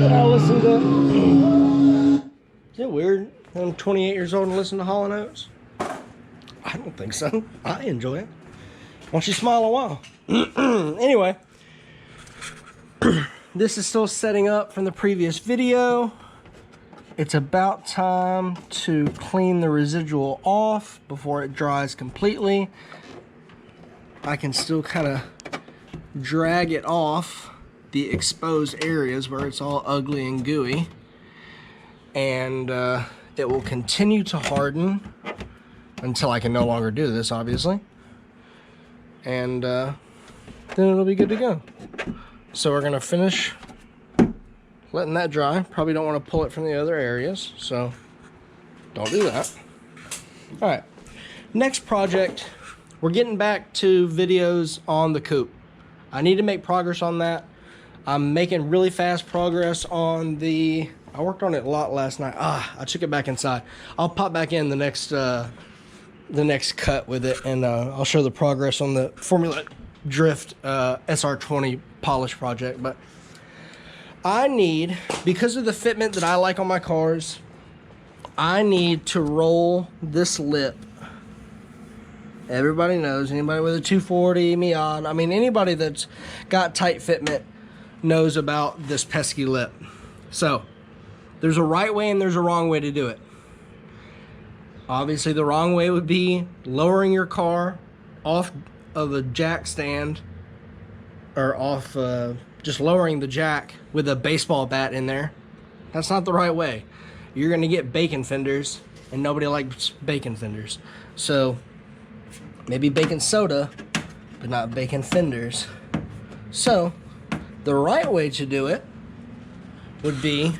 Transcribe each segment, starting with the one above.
that I listen to. Is it weird I'm 28 years old and listen to Hall & Oates? I don't think so. I enjoy it. Why don't you smile a while? Anyway, this is still setting up from the previous video. It's about time to clean the residual off before it dries completely. I can still kind of drag it off the exposed areas where it's all ugly and gooey. And it will continue to harden until I can no longer do this, obviously. And then it'll be good to go. So we're gonna finish letting that dry. Probably don't want to pull it from the other areas, so don't do that. All right, next project, we're getting back to videos on the coupe. I need to make progress on that. I'm making really fast progress on the, I worked on it a lot last night. I took it back inside. I'll pop back in the next cut with it, and I'll show the progress on the Formula Drift SR20 polish project. But I need, because of the fitment that I like on my cars, I need to roll this lip. Everybody knows, anybody with a 240, Miata, I mean anybody that's got tight fitment knows about this pesky lip. So there's a right way and there's a wrong way to do it. Obviously the wrong way would be lowering your car off of a jack stand, or off just lowering the jack with a baseball bat in there. That's not the right way. You're gonna get bacon fenders, and nobody likes bacon fenders. So maybe bacon soda, but not bacon fenders. So the right way to do it would be,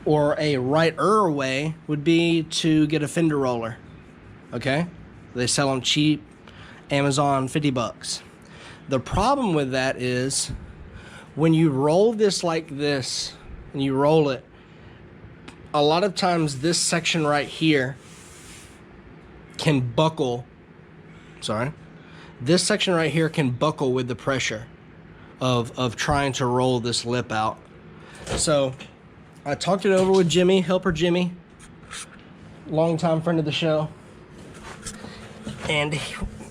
or a righter way would be, to get a fender roller. Okay, they sell them cheap, Amazon, 50 bucks. The problem with that is when you roll this like this and you roll it, a lot of times this section right here can buckle. This section right here can buckle with the pressure of trying to roll this lip out. So I talked it over with Jimmy, helper Jimmy, longtime friend of the show, and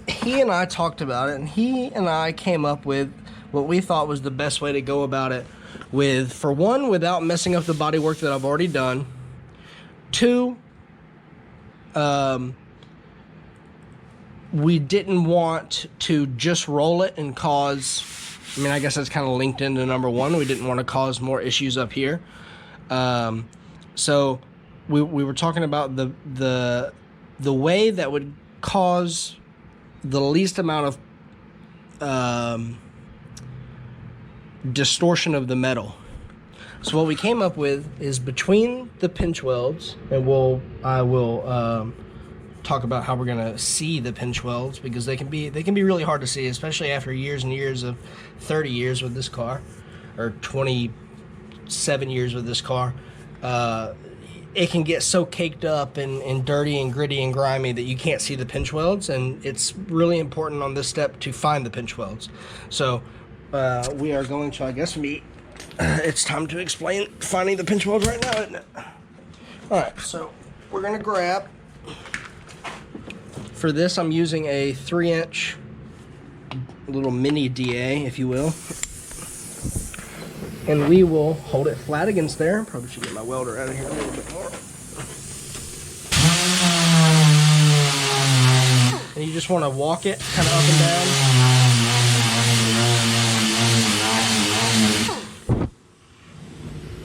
he and I talked about it, and he and I came up with what we thought was the best way to go about it, with, for one, without messing up the bodywork that I've already done. Two, we didn't want to just roll it and cause, I mean, I guess that's kind of linked into number one. We didn't want to cause more issues up here. So we were talking about the way that would cause the least amount of distortion of the metal. So what we came up with is, between the pinch welds, and I will talk about how we're gonna see the pinch welds, because they can be really hard to see, especially after years and years of 30 years with this car, or 27 years with this car. It can get so caked up and dirty and gritty and grimy that you can't see the pinch welds, and it's really important on this step to find the pinch welds. So we are going to, I guess, meet. It's time to explain finding the pinch welds right now, isn't it? Alright, so we're going to grab, for this I'm using a 3-inch little mini DA, if you will. And we will hold it flat against there. Probably should get my welder out of here a little bit more. And you just want to walk it kind of up and down.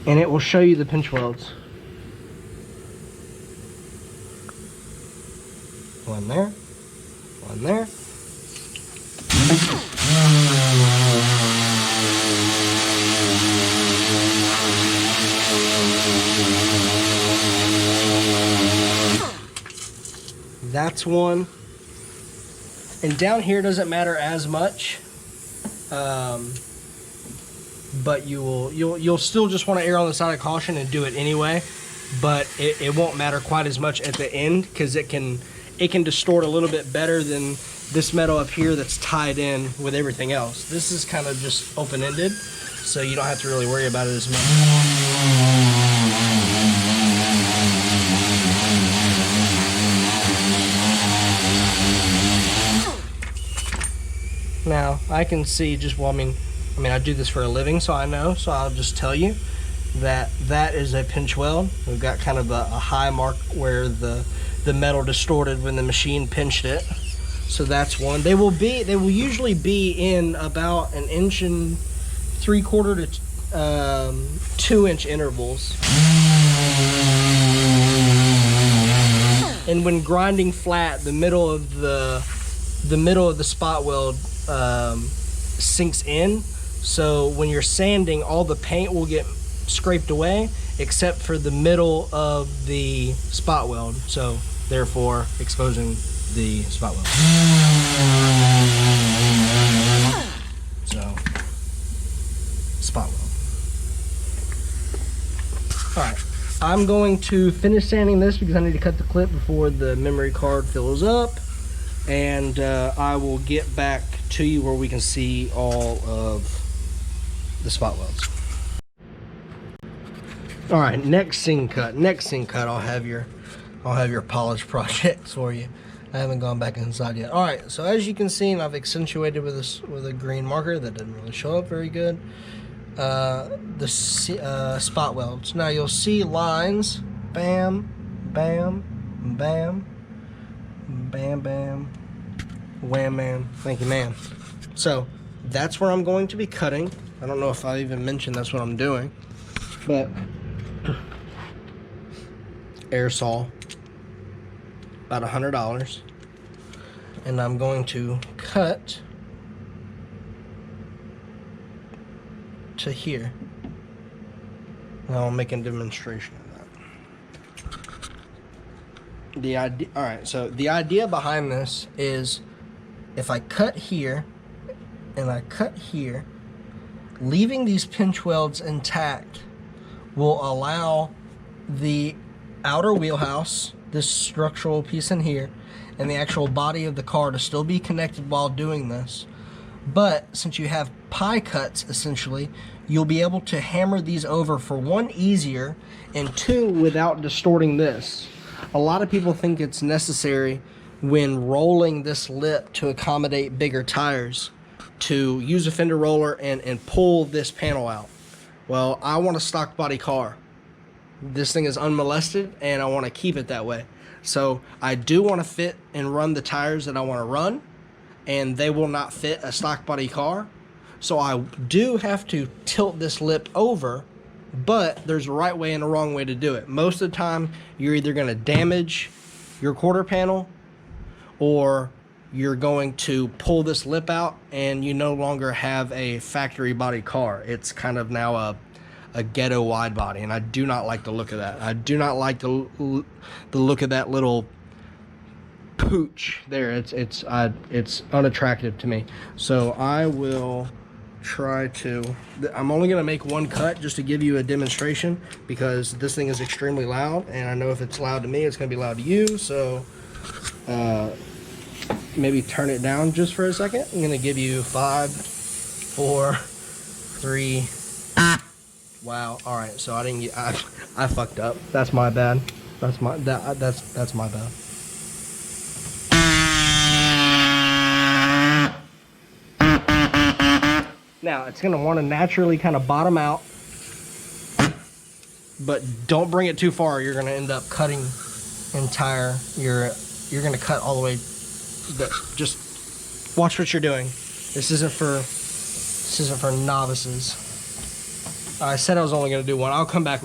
And it will show you the pinch welds. One there, one there. That's one. And down here doesn't matter as much, but you'll still just want to err on the side of caution and do it anyway. But it won't matter quite as much at the end, because it can distort a little bit better than this metal up here that's tied in with everything else. This is kind of just open-ended, so you don't have to really worry about it as much. Now, I can see just, well, I mean, I do this for a living, so I know, so I'll just tell you that that is a pinch weld. We've got kind of a high mark where the metal distorted when the machine pinched it. So that's one. They will usually be in about 1 3/4 inch to 2 inch intervals. And when grinding flat, the middle of the spot weld sinks in. So when you're sanding, all the paint will get scraped away except for the middle of the spot weld, so therefore exposing the spot weld. So spot weld. Alright, I'm going to finish sanding this because I need to cut the clip before the memory card fills up, and I will get back to you where we can see all of the spot welds. All right, next scene cut. I'll have your polish projects for you. I haven't gone back inside yet. All right, so as you can see, and I've accentuated with a green marker that doesn't really show up very good, the spot welds. Now you'll see lines, bam, bam, bam, bam, bam, wham, man, thank you, man. So that's where I'm going to be cutting. I don't know if I even mentioned that's what I'm doing, but air saw, about $100, and I'm going to cut to here. Now I'll make a demonstration of that. The idea, all right, so the idea behind this is if I cut here and I cut here, leaving these pinch welds intact will allow the outer wheelhouse, this structural piece in here, and the actual body of the car to still be connected while doing this. But since you have pie cuts, essentially, you'll be able to hammer these over, for one, easier, and two, without distorting this. A lot of people think it's necessary when rolling this lip to accommodate bigger tires to use a fender roller and pull this panel out. Well, I want a stock body car. This thing is unmolested and I want to keep it that way. So I do want to fit and run the tires that I want to run, and they will not fit a stock body car. So I do have to tilt this lip over, but there's a right way and a wrong way to do it. Most of the time, you're either going to damage your quarter panel, or you're going to pull this lip out and you no longer have a factory body car. It's kind of now a ghetto wide body, and I do not like the look of that. I do not like the look of that little pooch there. It's unattractive to me. So I will try to, I'm only going to make one cut just to give you a demonstration, because this thing is extremely loud, and I know if it's loud to me, it's going to be loud to you. So maybe turn it down just for a second. I'm going to give you 5, 4, 3. Wow. All right. So I didn't get, I fucked up. That's my bad. That's my bad. Now it's going to want to naturally kind of bottom out, but don't bring it too far. You're going to end up cutting entire, you're going to cut all the way. But just watch what you're doing. This isn't for novices. I said I was only going to do one. I'll come back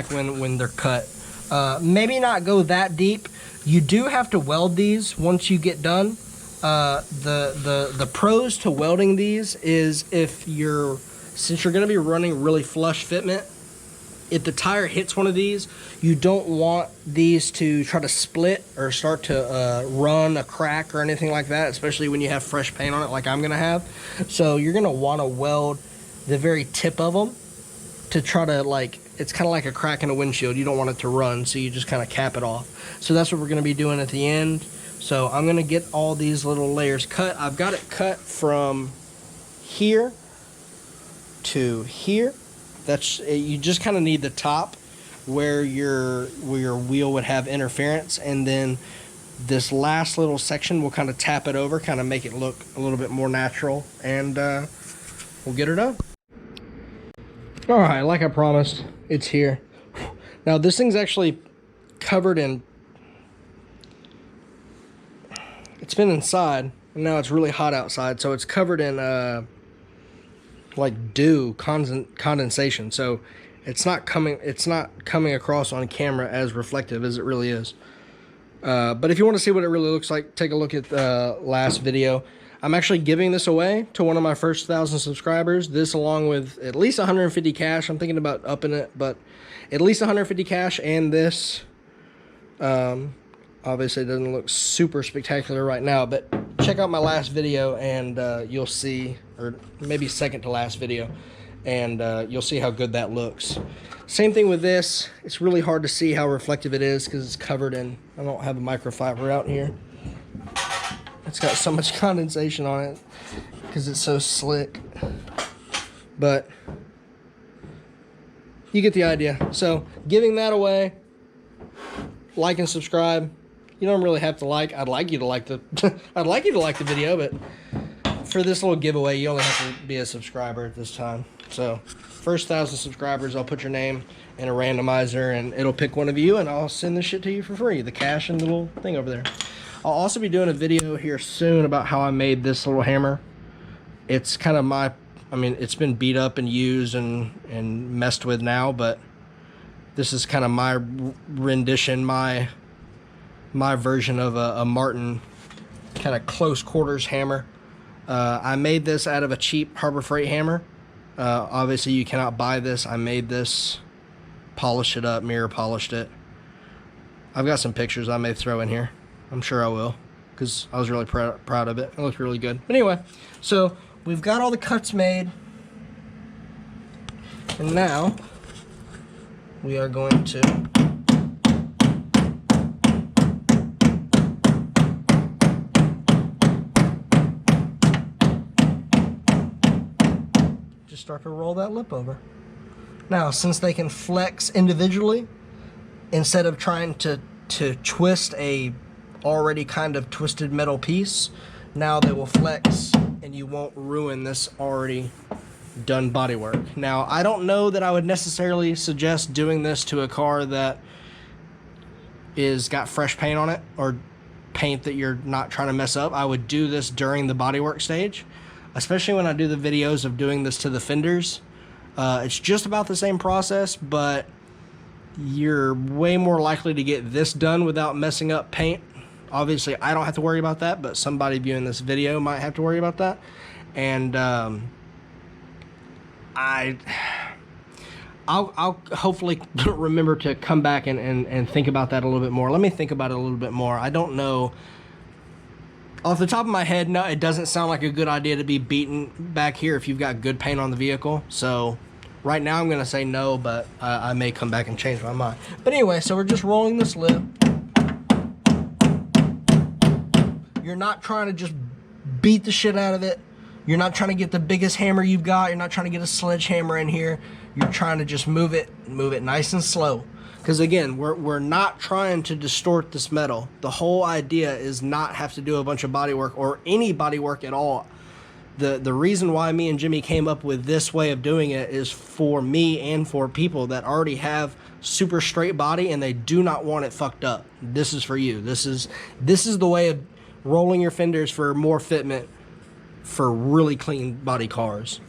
when they're cut. Maybe not go that deep. You do have to weld these once you get done. The pros to welding these is since you're going to be running really flush fitment, if the tire hits one of these, you don't want these to try to split or start to run a crack or anything like that, especially when you have fresh paint on it like I'm going to have. So you're going to want to weld the very tip of them to try to, like, it's kind of like a crack in a windshield. You don't want it to run, so you just kind of cap it off. So that's what we're going to be doing at the end So I'm gonna get all these little layers cut. I've got it cut from here to here. That's, you just kind of need the top where your wheel would have interference, and then this last little section will kind of tap it over, kind of make it look a little bit more natural, and we'll get her done. All right, like I promised, it's here. Now this thing's actually covered in, it's been inside, and now it's really hot outside, so it's covered in like dew, condensation. So it's not coming across on camera as reflective as it really is. But if you want to see what it really looks like, take a look at the last video. I'm actually giving this away to one of my first 1,000 subscribers. This, along with at least 150 cash. I'm thinking about upping it, but at least 150 cash, and this. Obviously it doesn't look super spectacular right now, but check out my last video and you'll see, or maybe second to last video, and you'll see how good that looks. Same thing with this. It's really hard to see how reflective it is because it's covered in, I don't have a microfiber out here. It's got so much condensation on it because it's so slick, but you get the idea. So giving that away, like and subscribe. You don't really have to like. I'd like you to like the I'd like you to like the video, but for this little giveaway, you only have to be a subscriber at this time. So first 1,000 subscribers, I'll put your name in a randomizer, and it'll pick one of you, and I'll send this shit to you for free. The cash and the little thing over there. I'll also be doing a video here soon about how I made this little hammer. It's kind of my, I mean, it's been beat up and used and messed with now, but this is kind of my rendition, my version of a Martin kind of close quarters hammer. I made this out of a cheap Harbor Freight hammer. Obviously you cannot buy this. I made this, polished it up, mirror polished it. I've got some pictures I may throw in here. I'm sure I will, because I was really proud of it. It looked really good. But anyway, so we've got all the cuts made, and now we are going to just start to roll that lip over. Now, since they can flex individually, instead of trying to twist a already kind of twisted metal piece, now they will flex and you won't ruin this already done bodywork. Now, I don't know that I would necessarily suggest doing this to a car that is got fresh paint on it, or paint that you're not trying to mess up. I would do this during the bodywork stage, especially when I do the videos of doing this to the fenders. It's just about the same process, but you're way more likely to get this done without messing up paint. Obviously, I don't have to worry about that, but somebody viewing this video might have to worry about that. And I'll hopefully remember to come back and think about that a little bit more. Let me think about it a little bit more. I don't know. Off the top of my head, no, it doesn't sound like a good idea to be beaten back here if you've got good paint on the vehicle. So right now I'm going to say no, but I may come back and change my mind. But anyway, so we're just rolling this lip. You're not trying to just beat the shit out of it. You're not trying to get the biggest hammer you've got. You're not trying to get a sledgehammer in here. You're trying to just move it nice and slow. Because again, we're not trying to distort this metal. The whole idea is not have to do a bunch of body work or any body work at all. The reason why me and Jimmy came up with this way of doing it is for me and for people that already have super straight body and they do not want it fucked up. This is for you. This is the way of rolling your fenders for more fitment for really clean body cars.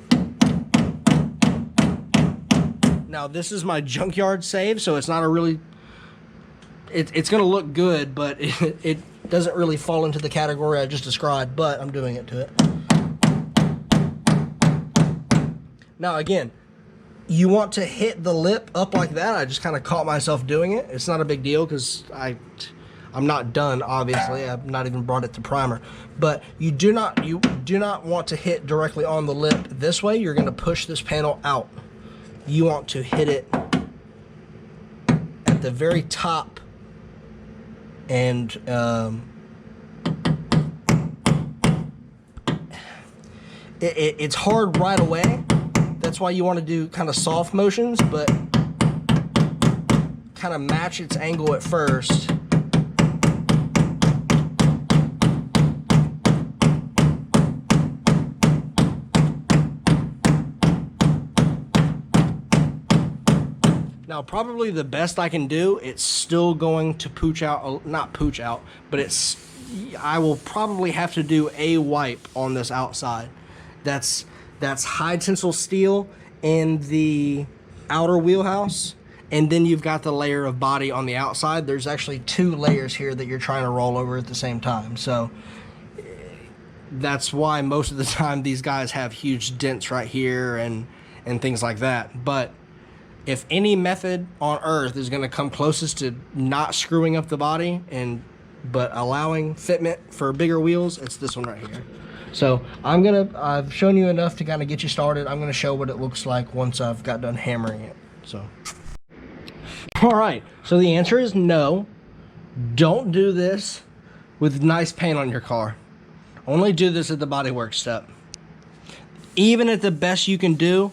Now this is my junkyard save, so it's not a really, it's gonna look good, but it doesn't really fall into the category I just described, but I'm doing it to it. Now again, you want to hit the lip up like that. I just kind of caught myself doing it. It's not a big deal because I'm not done, obviously. I've not even brought it to primer. But you do not want to hit directly on the lip this way. You're going to push this panel out. You want to hit it at the very top and it's hard right away. That's why you want to do kind of soft motions, but kind of match its angle at first. Now, probably the best I can do, it's still going to pooch out, not pooch out, but I will probably have to do a wipe on this outside. That's high tensile steel in the outer wheelhouse, and then you've got the layer of body on the outside. There's actually 2 layers here that you're trying to roll over at the same time. So that's why most of the time these guys have huge dents right here and things like that. But if any method on earth is going to come closest to not screwing up the body but allowing fitment for bigger wheels, it's this one right here. So I've shown you enough to kind of get you started. I'm going to show what it looks like once I've got done hammering it. So, all right. So the answer is no. Don't do this with nice paint on your car. Only do this at the bodywork step. Even at the best you can do,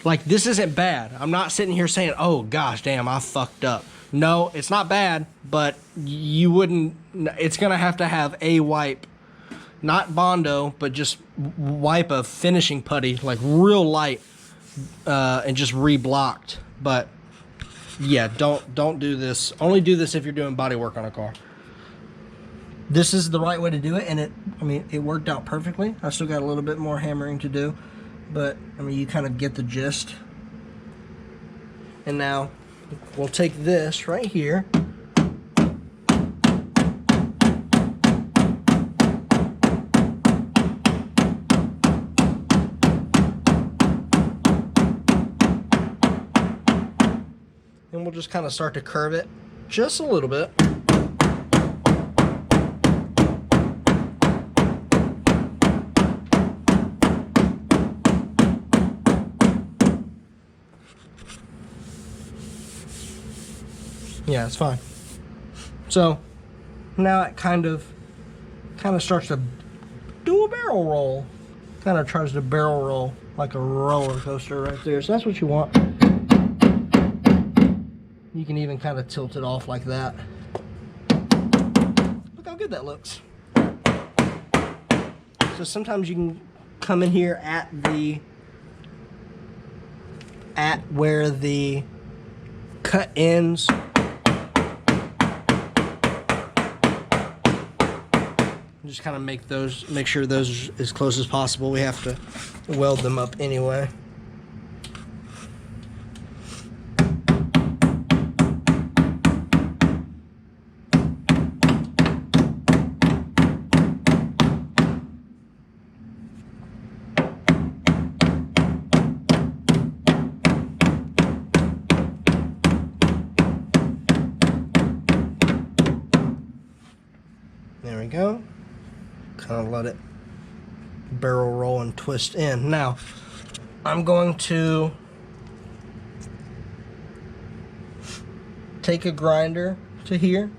like, this isn't bad. I'm not sitting here saying, oh gosh, damn, I fucked up. No, it's not bad, but you wouldn't, it's gonna have to have a wipe, not Bondo, but just wipe a finishing putty, like real light, and just re-blocked. But yeah, don't do this. Only do this if you're doing body work on a car. This is the right way to do it, and it worked out perfectly. I still got a little bit more hammering to do, but you kind of get the gist. And now we'll take this right here, and we'll just kind of start to curve it just a little bit. Yeah, it's fine. So now it kind of starts to do a barrel roll. Kind of tries to barrel roll like a roller coaster right there. So that's what you want. You can even kind of tilt it off like that. Look how good that looks. So sometimes you can come in here at where the cut ends. Just kind of make sure those are as close as possible. We have to weld them up anyway. There we go. Kind of let it barrel roll and twist in. Now, I'm going to take a grinder to here.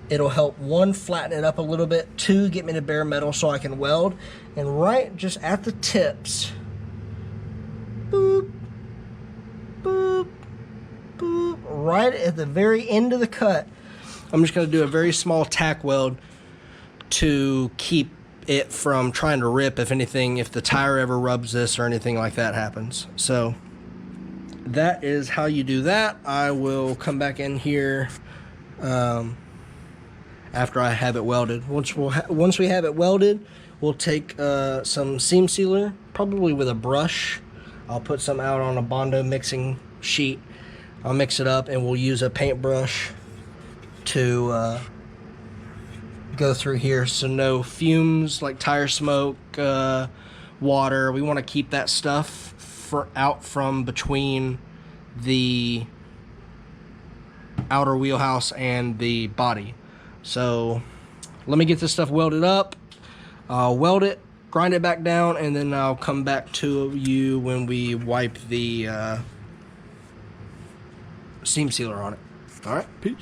It'll help, 1, flatten it up a little bit, 2, get me to bare metal so I can weld. And right just at the tips, boop, boop, boop, right at the very end of the cut, I'm just going to do a very small tack weld to keep it from trying to rip, if the tire ever rubs this or anything like that happens. So that is how you do that. I will come back in here after I have it welded. Once we have it welded, we'll take some seam sealer, probably with a brush. I'll put some out on a Bondo mixing sheet. I'll mix it up, and we'll use a paintbrush to go through here, so no fumes like tire smoke, water. We want to keep that stuff out from between the outer wheelhouse and the body. So let me get this stuff welded up. I'll weld it, grind it back down, and then I'll come back to you when we wipe the seam sealer on it. All right, peace.